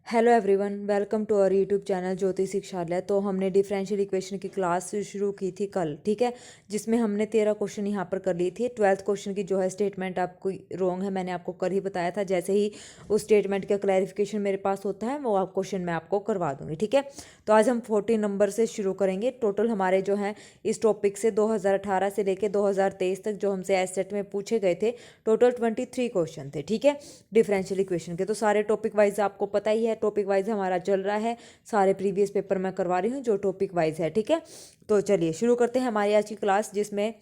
Hello everyone, welcome to our YouTube channel Jyoti Shikshalaya. तो हमने differential equation की क्लास शुरू की थी कल, ठीक है, जिसमें हमने 13 क्वेश्चन यहाँ पर कर ली थी। 12th क्वेश्चन की जो है स्टेटमेंट आपको रॉन्ग है, मैंने आपको कल ही बताया था। जैसे ही उस स्टेटमेंट का क्लैरिफिकेशन मेरे पास होता है वो आप क्वेश्चन मैं आपको करवा दूंगी, ठीक है। तो आज हम 14 नंबर से शुरू करेंगे। टोटल हमारे जो हैं इस टॉपिक से 2018 से लेकर 2023 तक जो हमसे एससेट में पूछे गए थे, टोटल 23 क्वेश्चन थे, ठीक है, डिफरेंशियल इक्वेशन के। तो सारे टॉपिक वाइज आपको पता ही है, टॉपिक वाइज हमारा चल रहा है। सारे प्रीवियस पेपर मैं करवा रही हूँ जो टॉपिक वाइज है, ठीक है। तो चलिए शुरू करते हैं हमारी आज की क्लास, जिसमें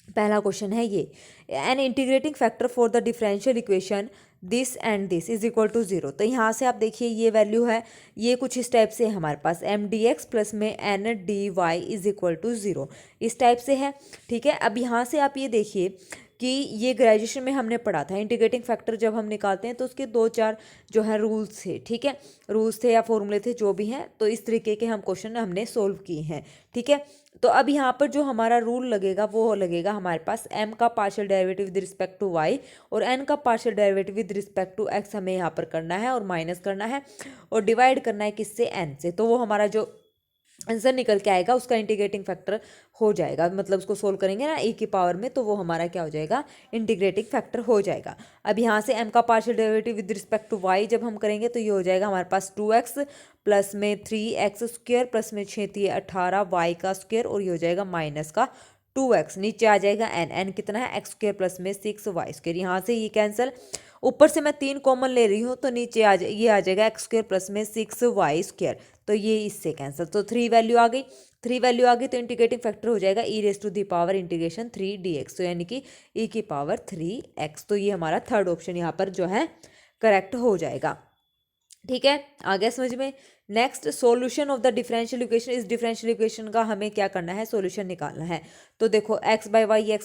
पहला क्वेश्चन है ये, an integrating factor for the differential equation this and this is equal to zero. तो यहाँ से आप देखिए ये वैल्यू है, ये कुछ इस टाइप से है हमारे पास, एम डी एक्स प्लस में N D Y is equal to zero, इस टाइप से है, ठीक है। अब यहाँ से आप ये देखिए कि ये ग्रेजुएशन में हमने पढ़ा था, इंटीग्रेटिंग फैक्टर जब हम निकालते हैं तो उसके 2-4 जो है रूल्स थे, ठीक है, रूल्स थे या फॉर्मूले थे जो भी हैं। तो इस तरीके के हम क्वेश्चन हमने सोल्व किए हैं, ठीक है। तो अब यहाँ पर जो हमारा रूल लगेगा वो लगेगा हमारे पास m का partial derivative with respect to y और n का partial derivative with respect to x हमें यहाँ पर करना है और माइनस करना है और डिवाइड करना है किससे, n से। तो वो हमारा जो आंसर निकल के आएगा उसका इंटीग्रेटिंग फैक्टर हो जाएगा, मतलब उसको सोल्व करेंगे ना e की पावर में, तो वो हमारा क्या हो जाएगा, इंटीग्रेटिंग फैक्टर हो जाएगा। अब यहाँ से m का partial derivative with respect to y जब हम करेंगे तो ये हो जाएगा हमारे पास 2x प्लस में 3x स्क्वेयर प्लस में 6×3 = 18 y का स्क्वेयर और ये हो जाएगा माइनस का 2x, नीचे आ जाएगा n कितना है x स्क्वेयर प्लस में 6y स्क्वेयर। यहाँ से ये कैंसिल, ऊपर से मैं 3 कॉमन ले रही हूँ तो नीचे ये आ जाएगा x स्क्वेयर प्लस में 6y स्क्वेयर, तो ये इससे कैंसिल। तो 3 वैल्यू आ गई, 3 वैल्यू आ गई तो इंटीग्रेटिंग फैक्टर हो जाएगा e raise to the power integration 3 dx, तो यानी कि e की पावर 3x। तो ये हमारा थर्ड ऑप्शन यहाँ पर जो है करेक्ट हो जाएगा, ठीक है। आ गया समझ में। Next, solution of the differential equation. इस डिफरेंशियल इक्वेशन का हमें क्या करना है, सॉल्यूशन निकालना है। तो देखो x by Y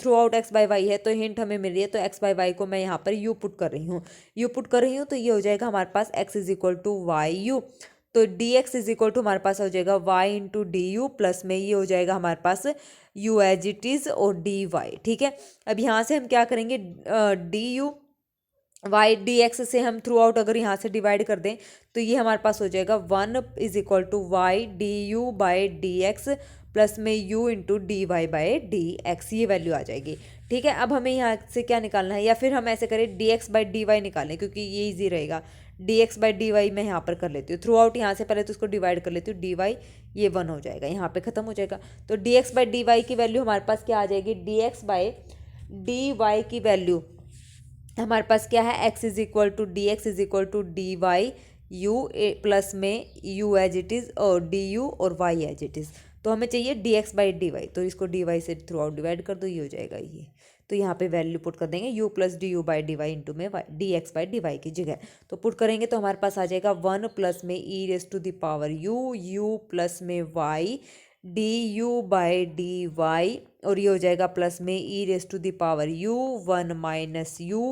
throughout x by Y है, तो हिंट हमें मिल रही है, तो x बाई वाई को मैं यहाँ पर u पुट कर रही हूँ, तो ये हो जाएगा हमारे पास x is equal to Y U. तो dx इज इक्वल टू हमारे पास हो जाएगा y into D U plus में ये हो जाएगा हमारे पास u एज इट इज़ और डी वाई, ठीक है। अब यहाँ से हम क्या करेंगे, D U Y D X से हम थ्रू आउट अगर यहाँ से डिवाइड कर दें तो ये हमारे पास हो जाएगा 1 is equal to y d you by d x plus में u into d y by d x, ये वैल्यू आ जाएगी, ठीक है। अब हमें यहाँ से क्या निकालना है, या फिर हम ऐसे करें d x by D y निकालें, क्योंकि ये इजी रहेगा। D x by D y मैं यहाँ पर कर लेती हूँ थ्रू आउट, यहाँ से पहले तो उसको डिवाइड कर लेती हूँ, डी वाई ये 1 हो जाएगा, यहाँ पे खत्म हो जाएगा। तो d x by D Y की वैल्यू हमारे पास क्या आ जाएगी, d x by D Y की वैल्यू हमारे पास क्या है, x is equal to d x is equal to d y u plus में u एज इट इज़ और डी यू और y एज इट इज़। तो हमें चाहिए d x by D y, तो इसको डी वाई से थ्रू आउट डिवाइड कर दो, ये हो जाएगा ये। तो यहाँ पे वैल्यू पुट कर देंगे u plus D you by D Y into में D x by D Y की जगह। तो पुट करेंगे तो हमारे पास आ जाएगा 1 प्लस में e raise to the power u plus में y d you by D y और ये हो जाएगा प्लस में e raise to the power u 1 minus u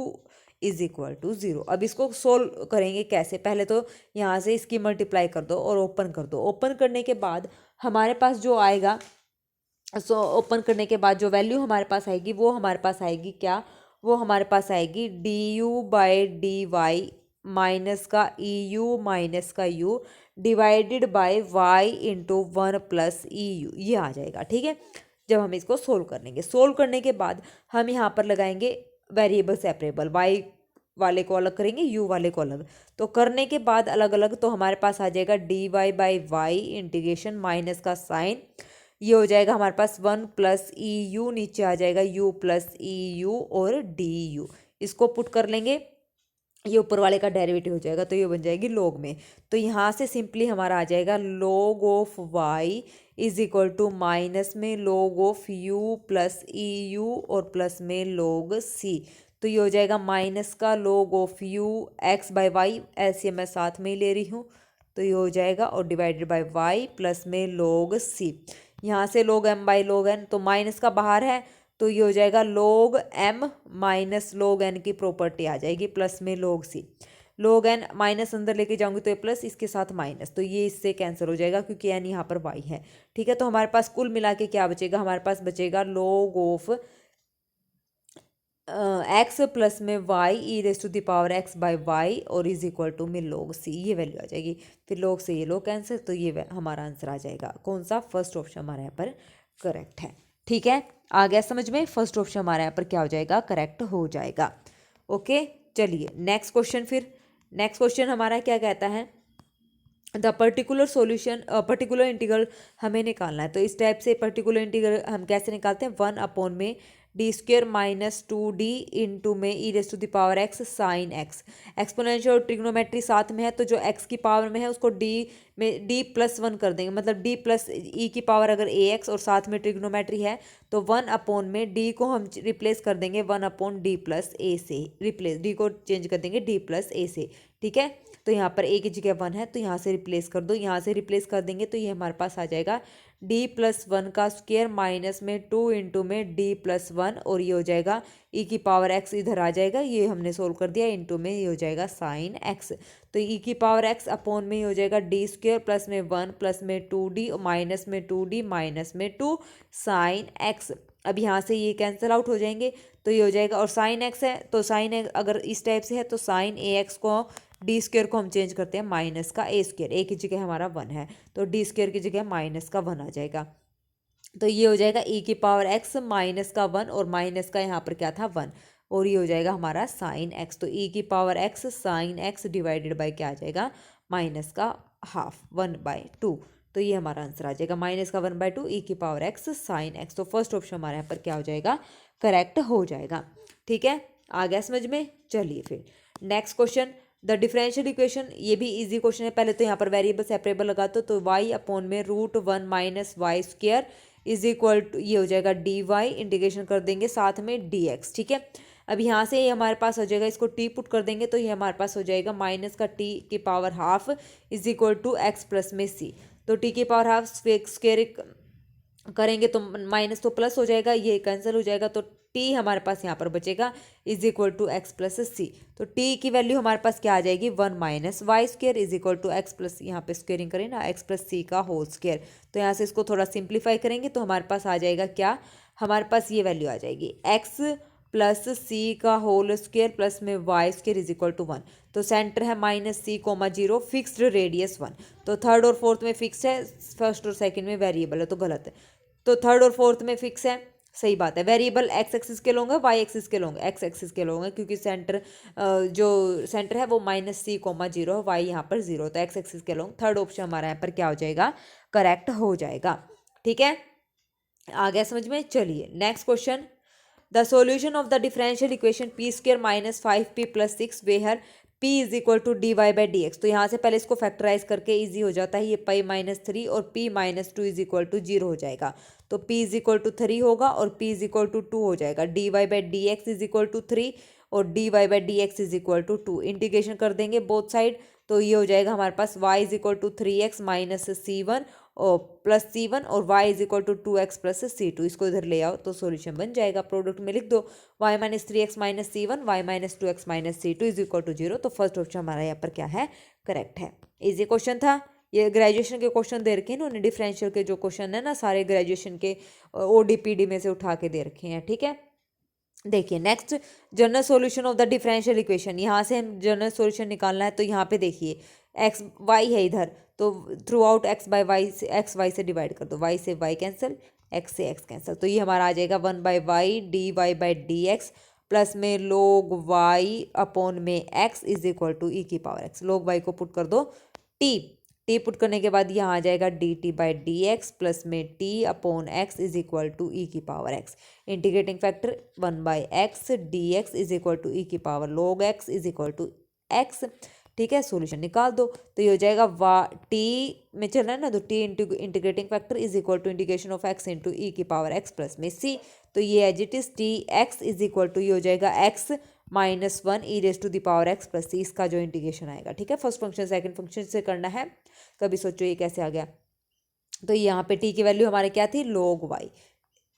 is equal to zero. अब इसको सोल्व करेंगे कैसे, पहले तो यहाँ से इसकी मल्टीप्लाई कर दो और ओपन कर दो। ओपन करने के बाद हमारे पास जो आएगा, ओपन करने के बाद जो वैल्यू हमारे पास आएगी वो हमारे पास आएगी क्या, वो हमारे पास आएगी d you by D y minus का ई यू माइनस का u divided by y into 1 plus E u, ये आ जाएगा, ठीक है। जब हम इसको सोल्व कर लेंगे, सोल्व करने के बाद हम यहाँ पर लगाएंगे वेरिएबल सेपरेबल, वाई वाले को अलग करेंगे यू वाले को अलग। तो करने के बाद अलग अलग तो हमारे पास आ जाएगा d y by y integration minus का साइन, ये हो जाएगा हमारे पास 1 प्लस ई यू, नीचे आ जाएगा u प्लस ई यू और डी यू। इसको पुट कर लेंगे, ये ऊपर वाले का डेरिवेटिव हो जाएगा, तो ये बन जाएगी लॉग में। तो यहाँ से सिंपली हमारा आ जाएगा log of y is equal to minus में log of u plus E U और प्लस में लॉग c। तो ये हो जाएगा माइनस का log of u x by Y, ऐसे मैं साथ में ही ले रही हूँ, तो ये हो जाएगा और डिवाइडेड बाई y प्लस में log c। यहाँ से log m by log n, तो माइनस का बाहर है तो ये हो जाएगा log m minus log n की प्रॉपर्टी आ जाएगी प्लस में log c। log n minus अंदर लेके जाऊंगी तो ये प्लस, इसके साथ माइनस, तो ये इससे कैंसिल हो जाएगा क्योंकि n यहाँ पर y है, ठीक है। तो हमारे पास कुल मिला के क्या बचेगा, हमारे पास बचेगा log ऑफ एक्स प्लस में y e raise to the power x by y और इज इक्वल टू में log सी, ये वैल्यू आ जाएगी। फिर log से ये log कैंसिल, तो ये हमारा आंसर आ जाएगा कौन सा, फर्स्ट ऑप्शन हमारे यहाँ पर करेक्ट है। ठीक है, आ गया समझ में, फर्स्ट ऑप्शन हमारे यहाँ पर क्या हो जाएगा, करेक्ट हो जाएगा। ओके, चलिए नेक्स्ट क्वेश्चन। फिर नेक्स्ट क्वेश्चन हमारा क्या कहता है, the particular solution, particular integral हमें निकालना है। तो इस टाइप से पर्टिकुलर इंटीग्रल हम कैसे निकालते हैं, 1 में D square minus 2d into में E raise to the power X sine X. Exponential और ट्रिग्नोमेट्री साथ में है, तो जो x की पावर में है उसको d में d+1 कर देंगे, मतलब d प्लस ई की पावर अगर ax और साथ में ट्रिग्नोमेट्री है तो 1 में d को हम रिप्लेस कर देंगे 1/d+a से, रिप्लेस d को चेंज कर देंगे d+a से। ठीक है, तो यहाँ पर a की जगह 1 है तो यहाँ से रिप्लेस कर दो, यहाँ से रिप्लेस कर देंगे तो ये हमारे पास आ जाएगा d+1 का स्क्वायर माइनस में 2 इंटू में d+1 और ये हो जाएगा e की पावर x इधर आ जाएगा, ये हमने सोल्व कर दिया, इंटू में ये हो जाएगा साइन x। तो e की पावर x अपॉन में ये हो जाएगा डी स्क्वेयर प्लस में 1 प्लस में 2d माइनस में 2d माइनस में 2 साइन x। अब यहाँ से ये कैंसिल आउट हो जाएंगे तो ये हो जाएगा, और साइन एक्स है तो साइन अगर इस टाइप से है तो साइन ए एक्स को डी स्क्वेयर को हम चेंज करते हैं माइनस का ए स्क्वेयर, ए की जगह हमारा 1 है तो डी स्क्वेयर की जगह माइनस का 1 आ जाएगा। तो ये हो जाएगा e की पावर x माइनस का 1 और माइनस का यहाँ पर क्या था 1, और ये हो जाएगा हमारा साइन x। तो e की power x sine x divided by क्या आ जाएगा, माइनस का हाफ 1/2। तो ये हमारा आंसर आ जाएगा माइनस का 1/2 ई की पावर x साइन x। तो फर्स्ट ऑप्शन हमारे यहाँ पर क्या हो जाएगा, करेक्ट हो जाएगा। ठीक है, आ गया समझ में। चलिए फिर next question, the differential equation, ये भी इजी क्वेश्चन है। पहले तो यहाँ पर वेरिएबल सेपरेबल लगा तो y अपॉन में √1 minus y square is equal to ये हो जाएगा dy, इंटीग्रेशन कर देंगे साथ में dx। ठीक है, अब यहाँ से ये हमारे पास हो जाएगा, इसको t पुट कर देंगे तो ये हमारे पास हो जाएगा माइनस का t की power half is equal to x plus में c। तो t की पावर हाफ स्क्वेयर करेंगे तो माइनस तो प्लस हो जाएगा, ये कैंसिल हो जाएगा, तो t हमारे पास यहाँ पर बचेगा is equal to x plus C. तो t की वैल्यू हमारे पास क्या आ जाएगी, 1 minus y square is equal to x plus, यहाँ पे स्क्वेयरिंग करें ना, एक्स प्लस सी का होल स्क्वेयर। तो यहाँ से इसको थोड़ा सिंप्लीफाई करेंगे तो हमारे पास आ जाएगा क्या, हमारे पास ये वैल्यू आ जाएगी एक्स प्लस सी का होल स्क्वेयर प्लस में y square is equal to 1। तो सेंटर है -c,0, फिक्स्ड रेडियस 1। तो थर्ड और फोर्थ में फिक्स है, फर्स्ट और सेकंड में वेरिएबल है तो गलत है। तो थर्ड और फोर्थ में फिक्स है, सही बात है। वेरिएबल एक्स एक्सिस के लोगे, वाई एक्सिस के लोगे, एक्स एक्सिस के लोगे, क्योंकि सेंटर जो सेंटर है वो -c,0 है, वाई यहाँ पर 0, तो एक्स एक्सिस के लोगे। थर्ड ऑप्शन हमारा यहाँ पर क्या हो जाएगा, करेक्ट हो जाएगा। ठीक है, आ गया समझ में। चलिए next question, the solution of the differential equation p square minus 5p plus 6 where p is equal to dy/dx। तो यहाँ से पहले इसको फैक्टराइज करके इजी हो जाता है, ये π-3 और p-2 इज इक्वल टू 0 हो जाएगा। तो p इज इक्वल टू 3 होगा और p इज इक्वल टू 2 हो जाएगा। dy/dx इज इक्वल टू 3 और dy/dx is equal to 2, integration कर देंगे बोथ साइड तो ये हो जाएगा हमारे पास y is equal to 3x minus c1 और प्लस c1 और y is equal to 2x plus c2। इसको इधर ले आओ तो सॉल्यूशन बन जाएगा, प्रोडक्ट में लिख दो y minus 3x minus c1 y minus 2x minus c2 is equal to 0। तो फर्स्ट ऑप्शन हमारा यहाँ पर क्या है, करेक्ट है। इजी क्वेश्चन था, ये ग्रेजुएशन के क्वेश्चन दे रखे हैं इन्होंने, डिफरेंशियल के जो क्वेश्चन है ना सारे ग्रेजुएशन के ODPD में से उठा के दे रखे हैं। ठीक है, देखिए next, general solution of the differential equation. यहाँ से हम जनरल सॉल्यूशन निकालना है तो यहाँ पे देखिए एक्स वाई है इधर, तो throughout x by y से एक्स वाई से डिवाइड कर दो, वाई से वाई कैंसिल, एक्स से एक्स कैंसिल, तो ये हमारा आ जाएगा 1/y dy/dx प्लस में log y अपॉन में x is equal to E की पावर x। log y को पुट कर दो t पुट करने के बाद यहाँ आ जाएगा dt/dx प्लस में t upon x is equal to E की power x। Integrating factor 1/x dx is equal to E की power log x is equal to x। ठीक है, सॉल्यूशन निकाल दो तो ये हो जाएगा t में चल रहा है ना, तो t into integrating factor is equal to integration of x into E की पावर x प्लस में c। तो ये as it is T X is equal to ये हो जाएगा x -1 E raise to the power x plus c, इसका जो integration आएगा। ठीक है, फर्स्ट फंक्शन सेकंड फंक्शन से करना है, कभी सोचो ये कैसे आ गया। तो यहाँ पे t की वैल्यू हमारे क्या थी, log y,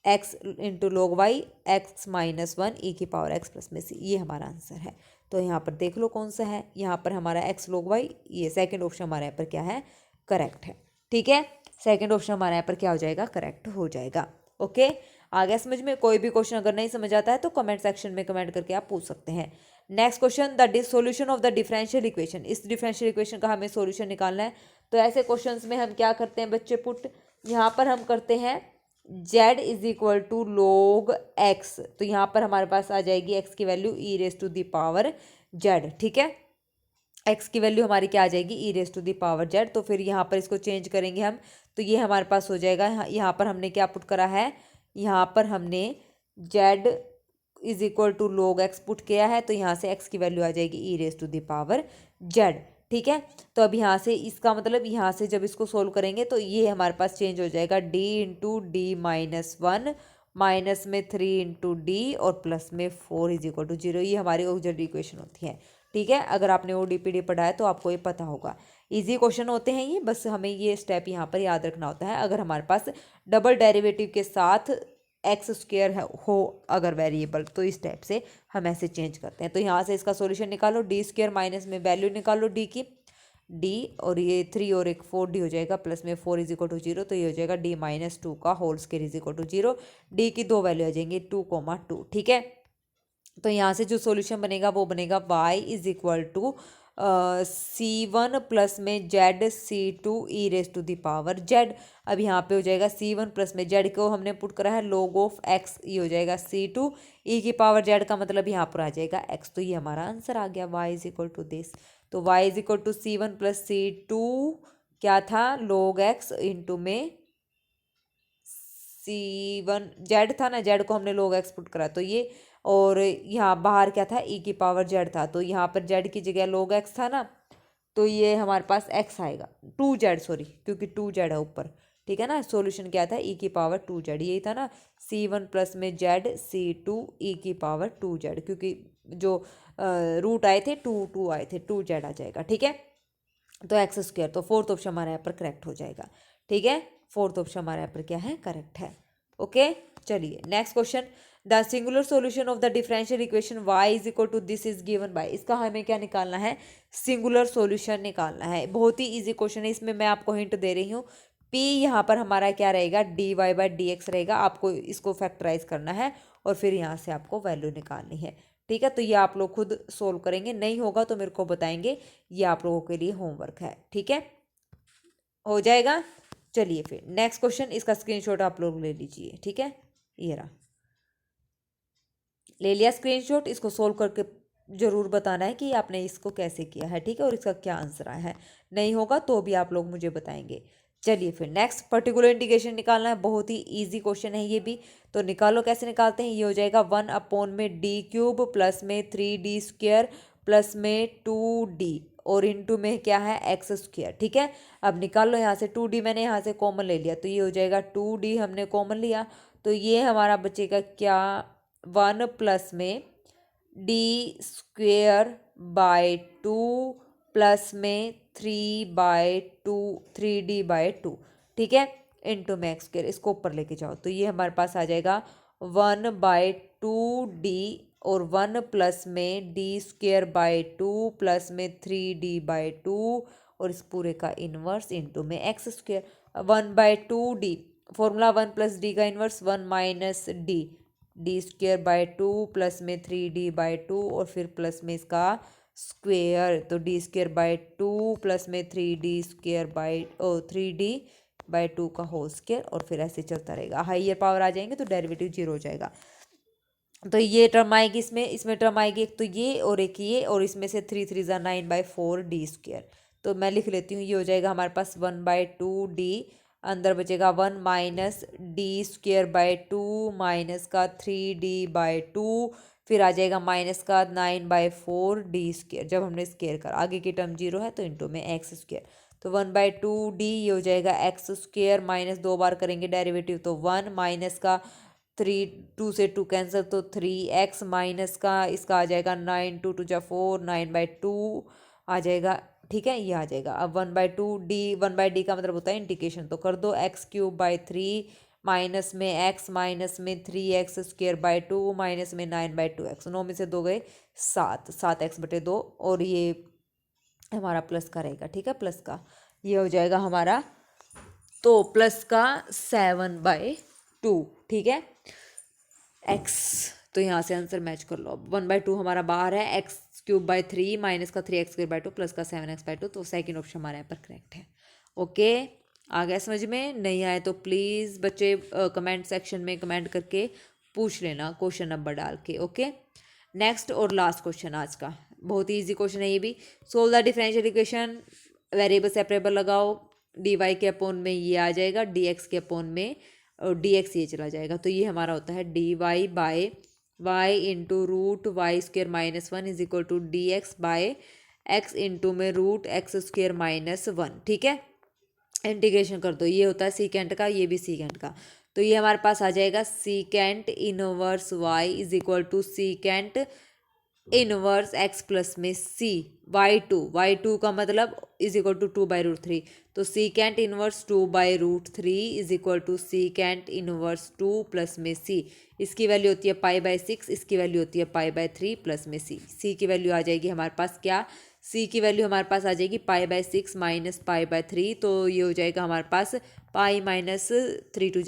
x into log y x -1 ई की पावर x प्लस में c, ये हमारा आंसर है। तो यहाँ पर देख लो कौन सा है, यहाँ पर हमारा x log y, ये सेकंड ऑप्शन हमारे यहाँ पर क्या है, करेक्ट है। ठीक है, सेकंड ऑप्शन हमारे यहाँ पर क्या हो जाएगा, करेक्ट हो जाएगा। ओके, आ गया समझ में? कोई भी क्वेश्चन अगर नहीं समझ आता है तो कमेंट सेक्शन में कमेंट करके आप पूछ सकते हैं। Next question, the solution of the differential equation. इस डिफरेंशियल इक्वेशन का हमें सोल्यूशन निकालना है। तो ऐसे क्वेश्चंस में हम क्या करते हैं बच्चे, पुट यहाँ पर हम करते हैं z is equal to log x। तो यहाँ पर हमारे पास आ जाएगी x की value e raise to the power z, ठीक है। x की वैल्यू हमारी क्या आ जाएगी, e raise to the power z। तो फिर यहाँ पर इसको चेंज करेंगे हम, तो ये हमारे पास हो जाएगा, यहाँ पर हमने क्या पुट करा है, यहाँ पर हमने z is equal to log x put किया है। तो यहाँ से x की वैल्यू आ जाएगी e raise to the power z, ठीक है। तो अब यहाँ से इसका मतलब यहाँ से जब इसको सोल्व करेंगे तो ये हमारे पास चेंज हो जाएगा d into D minus one, minus में 3 इंटू डी और प्लस में 4 इज इक्वल टू 0। ये हमारी ऑक्सिलरी इक्वेशन होती है, ठीक है। अगर आपने ODPD पढ़ा है तो आपको ये पता होगा। इजी क्वेश्चन होते हैं ये, बस हमें ये स्टेप यहाँ पर याद रखना होता है। अगर हमारे पास डबल डेरिवेटिव के साथ एक्स स्क्वेयर हो अगर वेरिएबल, तो इस टाइप से हम ऐसे चेंज करते हैं। तो यहाँ से इसका सॉल्यूशन निकालो, डी स्क्वेयर माइनस में वैल्यू निकालो डी की, डी और ये 3 और एक 4 डी हो जाएगा, प्लस में 4 इज इक्वल टू 0। तो ये हो जाएगा डी माइनस 2 का whole square is equal to 0। D की दो वैल्यू आ जाएंगी 2,2, ठीक है। तो यहाँ से जो सॉल्यूशन बनेगा वो बनेगा y is equal to C1 plus में Z C2 e raise to the power Z। अब यहाँ पे हो जाएगा C1 प्लस में Z को हमने पुट करा है log ऑफ x, ये हो जाएगा C2 e की पावर Z का मतलब यहाँ पर आ जाएगा x। तो ये हमारा आंसर आ गया y is equal to this. तो y is equal to C1 plus C2 क्या था, log x इंटू में C1 Z था ना, Z को हमने log x पुट करा, तो ये, और यहाँ बाहर क्या था, e की पावर z था। तो यहाँ पर z की जगह log x था ना, तो ये हमारे पास x आएगा 2z, सॉरी क्योंकि 2z है ऊपर, ठीक है ना। सॉल्यूशन क्या था, e की पावर 2z, यही था ना, C1 प्लस में z C2 e की पावर 2z, क्योंकि जो रूट आए थे 2 आए थे, 2z आ जाएगा, ठीक है। तो एक्स स्क्वायर, तो फोर्थ ऑप्शन हमारे यहाँ पर करेक्ट हो जाएगा, ठीक है। फोर्थ ऑप्शन हमारे यहाँ पर क्या है, करेक्ट है। ओके, चलिए next question, the singular solution of the differential equation y is equal to this is given by. इसका हमें क्या निकालना है, सिंगुलर सॉल्यूशन निकालना है। बहुत ही इजी क्वेश्चन है, इसमें मैं आपको हिंट दे रही हूँ। p यहाँ पर हमारा क्या रहेगा, dy बाई डी एक्स रहेगा। आपको इसको फैक्टराइज करना है और फिर यहाँ से आपको वैल्यू निकालनी है, ठीक है। तो ये आप लोग खुद सोल्व करेंगे, नहीं होगा तो मेरे को बताएंगे, ये आप लोगों के लिए होमवर्क है, ठीक है, हो जाएगा। चलिए फिर नेक्स्ट क्वेश्चन, इसका स्क्रीनशॉट आप लोग ले लीजिए, ठीक है। ये रहा, ले लिया स्क्रीनशॉट। इसको सोल्व करके ज़रूर बताना है कि आपने इसको कैसे किया है, ठीक है, और इसका क्या आंसर आया है। नहीं होगा तो भी आप लोग मुझे बताएंगे। चलिए फिर नेक्स्ट, पर्टिकुलर इंटीग्रेशन निकालना है। बहुत ही इजी क्वेश्चन है ये भी, तो निकालो। कैसे निकालते हैं, ये हो जाएगा 1 में डी क्यूब प्लस में 3d स्क्वेयर प्लस में 2d और इंटू में क्या है, एक्स स्क्वेयर, ठीक है। अब निकाल लो यहाँ से, 2d मैंने यहाँ से कॉमन ले लिया, तो ये हो जाएगा 2d हमने कॉमन लिया, तो ये हमारा बचेगा क्या, 1 प्लस में डी स्क्वेयर बाय 2 प्लस में 3d/2, ठीक है, इंटू में एक्स स्क्वेयर। इसको ऊपर लेके जाओ तो ये हमारे पास आ जाएगा 1/2d और 1 प्लस में डी स्क्वेयर बाय 2 प्लस में 3d/2 और इस पूरे का इन्वर्स इंटू में X square. 1/2d, formula 1 plus D का inverse 1 minus D square by 2 plus में 3d/2 और फिर प्लस में इसका स्क्वेयर, तो डी स्क्वेयर बाय 2 प्लस में 3d/2 का होल स्क्वेयर और फिर ऐसे चलता रहेगा। हाइयर पावर आ जाएंगे तो डेरिवेटिव 0 हो जाएगा। तो ये टर्म आएगी, इसमें टर्म आएगी एक तो ये और एक ये, और इसमें से 3 3 ज़ा 9/4d स्क्वेयर। तो मैं लिख लेती हूँ, ये हो जाएगा हमारे पास 1/2d, अंदर बचेगा 1 minus D square by 2 minus का 3d/2, फिर आ जाएगा माइनस का 9/4d स्क्वेयर। जब हमने स्क्वेयर कर आगे की टर्म 0 है तो इंटू में एक्स स्क्वेयर, तो 1/2d ये हो जाएगा एक्स स्क्वेयर, माइनस 2 बार करेंगे डेरिवेटिव तो 1 माइनस का 3, 2 से 2 कैंसिल तो 3x माइनस का इसका आ जाएगा 9, 2 2 जा 4, 9/2 आ जाएगा, ठीक है, ये आ जाएगा। अब 1/2d, 1/d का मतलब होता है इंटीग्रेशन, तो कर दो x³/3 माइनस में x माइनस में 3x²/2 माइनस में 9/2x, 9 में से 2 गए 7, 7x/2 और ये हमारा प्लस का रहेगा, ठीक है, प्लस का ये हो जाएगा हमारा, तो प्लस का 7/2 2, ठीक है। x, तो यहाँ से आंसर मैच कर लो। अब 1/2 हमारा बाहर है, x³/3 माइनस का 3x² प्लस का 7x/2, तो सेकंड ऑप्शन हमारे यहाँ पर करेक्ट है। ओके, आ गया समझ में? नहीं आए तो प्लीज़ बच्चे कमेंट सेक्शन में कमेंट करके पूछ लेना क्वेश्चन नंबर डाल के। ओके, नेक्स्ट और लास्ट क्वेश्चन आज का, बहुत ही ईजी क्वेश्चन है ये भी। Solve the differential equation, variable separable लगाओ, dy के अपॉन में ये आ जाएगा, dx के अपॉन में और dx ये चला जाएगा, तो ये हमारा होता है dy/y into √y² - 1 is equal to dx/x into में √x² - 1, ठीक है। इंटीग्रेशन कर दो, ये होता है सीकेंट का, ये भी सीकेंट का, तो ये हमारे पास आ जाएगा secant inverse y is equal to secant inverse x plus में c y2 का मतलब इज इक्वल टू 2/√3, तो secant inverse 2/√3 is equal to secant inverse 2 plus में c, इसकी वैल्यू होती है π/6, इसकी वैल्यू होती है π/3 प्लस में c की वैल्यू आ जाएगी हमारे पास क्या, c की वैल्यू हमारे पास आ जाएगी π/6 माइनस π/3, तो ये हो जाएगा हमारे पास पाई माइनस 3 2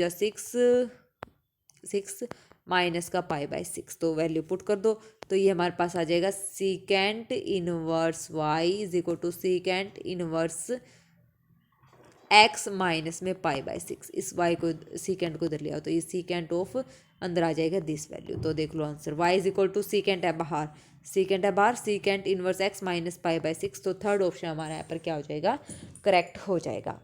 6 माइनस का π/6, तो वैल्यू पुट कर दो, तो ये हमारे पास आ जाएगा secant inverse y is equal to secant inverse x minus में π/6, इस y को सीकेंट को इधर ले आओ, तो ये सीकेंट ऑफ अंदर आ जाएगा दिस वैल्यू, तो देख लो answer y is equal to secant है बाहर, सीकेंट है बाहर, सीकेंट इनवर्स x माइनस π/6, तो थर्ड ऑप्शन हमारा यहाँ पर क्या हो जाएगा, करेक्ट हो जाएगा।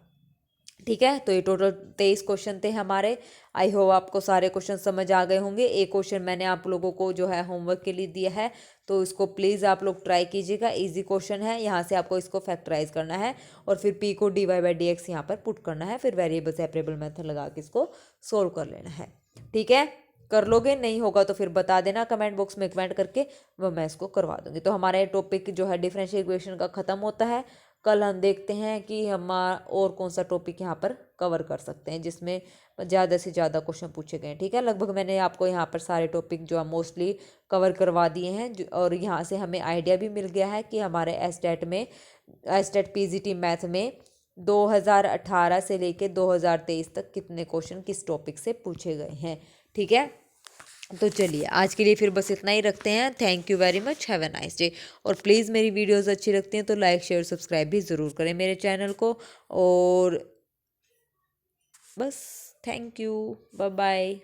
ठीक है, तो ये टोटल 23 क्वेश्चन थे हमारे। आई होप आपको सारे क्वेश्चन समझ आ गए होंगे। एक क्वेश्चन मैंने आप लोगों को जो है होमवर्क के लिए दिया है, तो इसको प्लीज़ आप लोग ट्राई कीजिएगा, इजी क्वेश्चन है। यहाँ से आपको इसको फैक्टराइज करना है और फिर p को dy/dx यहाँ पर पुट करना है, फिर वेरिएबल सेपरेबल मेथड लगा के इसको सोल्व कर लेना है। ठीक है, कर लोगे? नहीं होगा तो फिर बता देना कमेंट बॉक्स में कमेंट करके, वो मैं इसको करवा दूंगी। तो हमारा ये टॉपिक जो है डिफरेंशियल इक्वेशन का ख़त्म होता है। कल हम देखते हैं कि हम और कौन सा टॉपिक यहाँ पर कवर कर सकते हैं जिसमें ज़्यादा से ज़्यादा क्वेश्चन पूछे गए हैं। ठीक है, लगभग मैंने आपको यहाँ पर सारे टॉपिक जो है मोस्टली कवर करवा दिए हैं, और यहाँ से हमें आइडिया भी मिल गया है कि हमारे एस्टेट पीजीटी मैथ में 2018 से लेके 2023 तक कितने क्वेश्चन किस टॉपिक से पूछे गए हैं। ठीक है, तो चलिए आज के लिए फिर बस इतना ही रखते हैं। Thank you very much, have a nice day. और प्लीज़ मेरी वीडियोस अच्छी लगती हैं तो लाइक शेयर सब्सक्राइब भी ज़रूर करें मेरे चैनल को, और बस थैंक यू, बाय बाय।